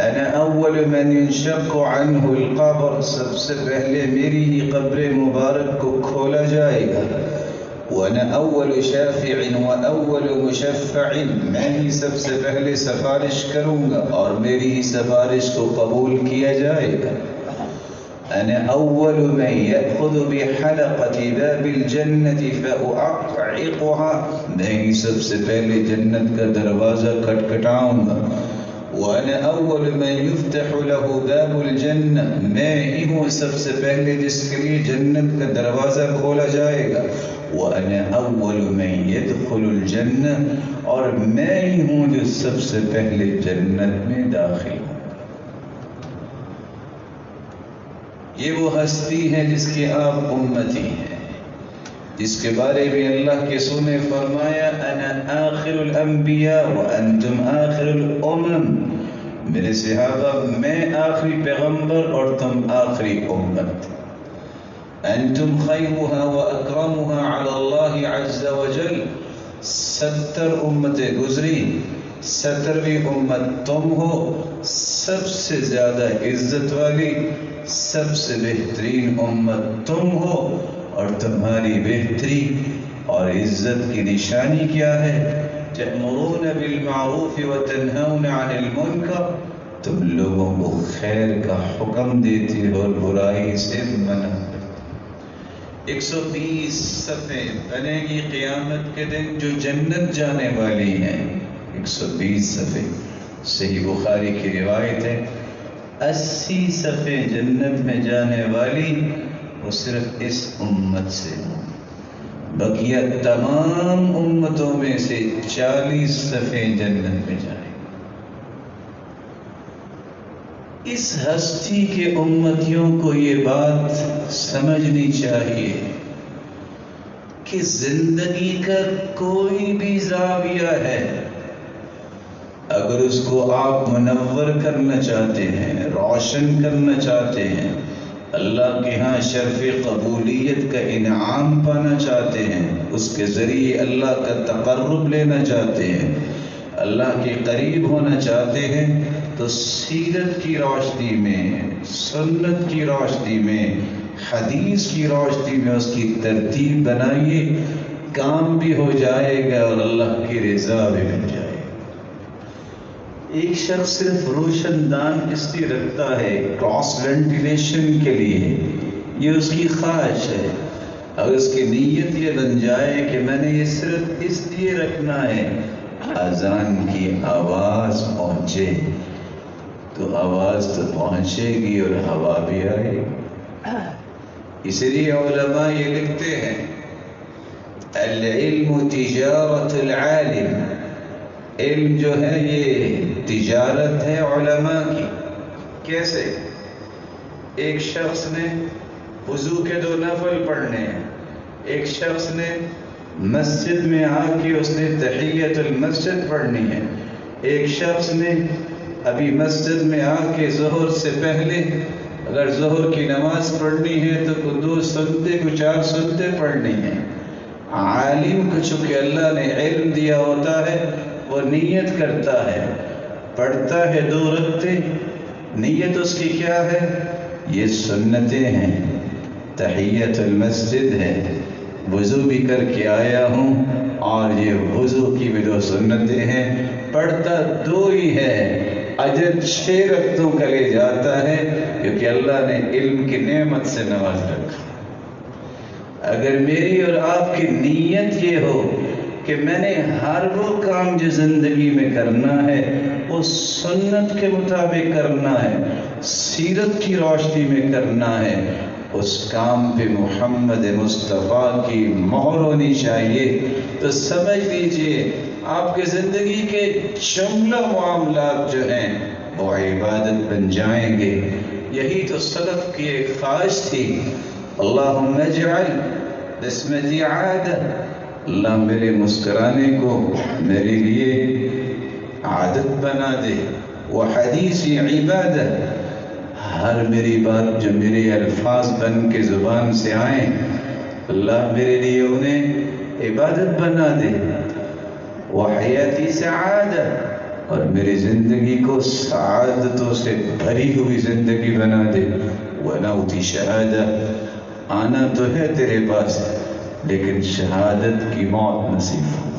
انا اول من ينشق عنه القبر، سب سے پہلے میری ہی قبر مبارک کو کھولا جائے گا. وانا اول شافع واول مشفع، میں ہی سب سے پہلے سفارش کروں گا اور میری ہی سفارش کو قبول کیا جائے گا. انا اول من يأخذ بحلقة باب الجنة فأعقها، میں ہی سب سے پہلے جنت کا دروازہ کھٹکھٹاؤں گا. وانا اول من يفتح له باب الجنة، میں ہی ہوں سب سے پہلے جس کے لیے جنت کا دروازہ کھولا جائے گا. وانا اول من يدخل الجنة، اور میں ہی ہوں جو سب سے پہلے جنت میں داخل ہوں. یہ وہ ہستی ہے جس کے آپ امتی ہیں، جس کے بارے میں اللہ کے رسول نے فرمایا انا آخر الانبیاء وانتم آخر الامم. میرے صحابہ، میں آخری پیغمبر اور تم آخری امت. انتم خیرها واکرمها علی اللہ عز وجل. 70 امتیں گزری، 70ویں امت تم ہو، سب سے زیادہ عزت والی، سب سے بہترین امت تم ہو. اور تمہاری بہتری اور عزت کی نشانی کیا ہے؟ تأمرون بالمعروف وتنہون عن المنکر، تم لوگوں کو خیر کا حکم دیتے ہو اور برائی سے منع کرتے. 120 صفحے بنے گی قیامت کے دن جو جنت جانے والی ہیں. 120 صفحے. صحیح بخاری کی روایت ہے 80 صفحے جنت میں جانے والی وہ صرف اس امت سے ہوں. بقیہ تمام امتوں میں سے 40 صفحے جنت میں جائیں. اس ہستی کے امتیوں کو یہ بات سمجھنی چاہیے کہ زندگی کا کوئی بھی زاویہ ہے، اگر اس کو آپ منور کرنا چاہتے ہیں، روشن کرنا چاہتے ہیں، اللہ کے ہاں شرف قبولیت کا انعام پانا چاہتے ہیں، اس کے ذریعے اللہ کا تقرب لینا چاہتے ہیں، اللہ کے قریب ہونا چاہتے ہیں، تو سیرت کی روشنی میں، سنت کی روشنی میں، حدیث کی روشنی میں اس کی ترتیب بنائیے. کام بھی ہو جائے گا اور اللہ کی رضا بھی مل جائے گا. ایک شخص صرف روشن دان اس لیے رکھتا ہے کراس وینٹیلیشن کے لیے، یہ اس کی خواہش ہے. اگر اس کی نیت یہ بن جائے کہ میں نے یہ صرف اس لیے رکھنا ہے اذان کی آواز پہنچے، تو آواز تو پہنچے گی اور ہوا بھی آئے گی. اس لیے علماء یہ لکھتے ہیں العلم تجارت العالم، علم جو ہے یہ تجارت ہے علماء کی. کیسے؟ ایک شخص نے وضو کے 2 نفل پڑھنے ہیں، ایک شخص نے مسجد میں آ کے اس نے تحیت المسجد پڑھنی ہے، ایک شخص نے ابھی مسجد میں آ کے ظہر سے پہلے اگر ظہر کی نماز پڑھنی ہے تو کو 2 سنتے کو 4 سنتے پڑھنی ہے. عالم کو چونکہ اللہ نے علم دیا ہوتا ہے وہ نیت کرتا ہے، پڑھتا ہے 2 رکعتیں، نیت اس کی کیا ہے؟ یہ سنتیں ہیں، تحیت المسجد ہے، وضو بھی کر کے آیا ہوں اور یہ وضو کی بھی 2 سنتیں ہیں. پڑھتا 2 ہی ہے، اجر 6 رکعتوں کا لے جاتا ہے کیونکہ اللہ نے علم کی نعمت سے نواز رکھا. اگر میری اور آپ کی نیت یہ ہو کہ میں نے ہر وہ کام جو زندگی میں کرنا ہے وہ سنت کے مطابق کرنا ہے، سیرت کی روشنی میں کرنا ہے، اس کام پہ محمد مصطفیٰ کی مہر ہونی چاہیے، تو سمجھ لیجئے آپ کے زندگی کے جملہ معاملات جو ہیں وہ عبادت بن جائیں گے. یہی تو سلف کی ایک خواہش تھی. اللہم اجعل بسمتی عادت، اللہ میرے مسکرانے کو میرے لیے عادت بنا دے. وہ حدیثی عبادت، ہر میری بات جو میرے الفاظ بن کے زبان سے آئیں اللہ میرے لیے انہیں عبادت بنا دے. وہ حیاتی سعادت، اور میری زندگی کو سعادتوں سے بھری ہوئی زندگی بنا دے. ونوتی شہادہ، آنا تو ہے تیرے پاس لیکن شہادت کی موت نصیب.